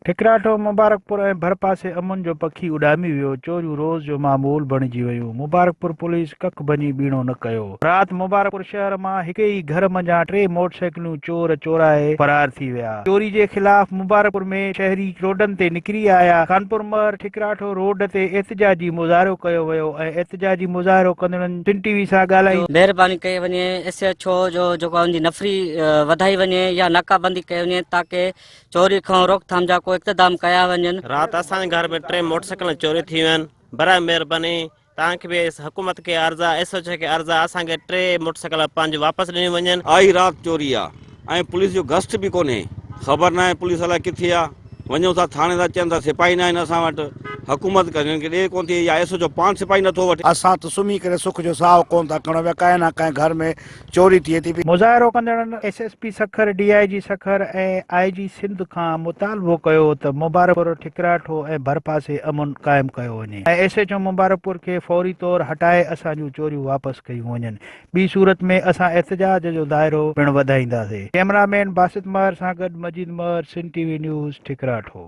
ઠકराठो मुबारकपुर ऐं भरपासे अमन जो पखी उॾामी वियो। चोरियूं रोज़ जो मामूल बणिजी वियूं। मुबारकपुर पुलिस कख भञी बीणो न कयो। रात मुबारकपुर शहर मां हिक ई घर मंझां 3 मोटरसाइकिलूं चोर चोराए फरार थी विया। चोरी जे ख़िलाफ़ मुबारकपुर में शहरी रोडन ते निकरी आया। कानपुर मर ठकराठो रोड ते एहतजाजी मुज़ाहिरो कयो वियो ऐं एहतजाजी मुज़ाहिरो कंदड़नि सिंध टीवी सां ॻाल्हाई। महिरबानी कई वञे SHO जो जेको उनजी नफ़री वधाई वञे या नाकाबंदी कई वञे ताकि चोरी खां रोकथाम जा को इक़्तदाम कया वञनि। रात असांजे घर में 3 मोटरसाइकिल चोरी थी वियूं आहिनि। बराए महिरबानी तव्हांखे बि हुकूमत खे अर्ज़ा SHO खे अर्ज़ा असांखे 3 मोटरसाइकिल पंहिंजी वापसि ॾिनी वञनि। आई रात चोरी आहे ऐं पुलिस जो गश्त बि कोन्हे, ख़बर न आहे पुलिस अलाए किथे आहे। वञूं था थाणे था चवनि था सिपाही न आहिनि असां वटि। हुकूमत खे ॾे कोन थी या SHO 5 सिपाही नथो वठे। असां त सुम्ही करे सुख जो साहु कोन था खणो, कंहिं न कंहिं घर में चोरी थिए थी। मुज़ाहिरो कंदड़नि SSP सखर, DIG सखर ऐं IG सिंध खां मुतालबो कयो त मुबारकपुर ठकराठो ऐं भरपासे अमन क़ाइमु कयो वञे ऐं SHO मुबारकपुर खे फौरी तौर हटाए असां जूं चोरियूं वापसि कयूं वञनि। ॿी सूरत में असां एहतजाज जो दाइरो पिणु वधाईंदासीं। कैमरामैन बासित महर सां गॾु मजीद महर, सिंध TV न्यूज़ ठकराठो।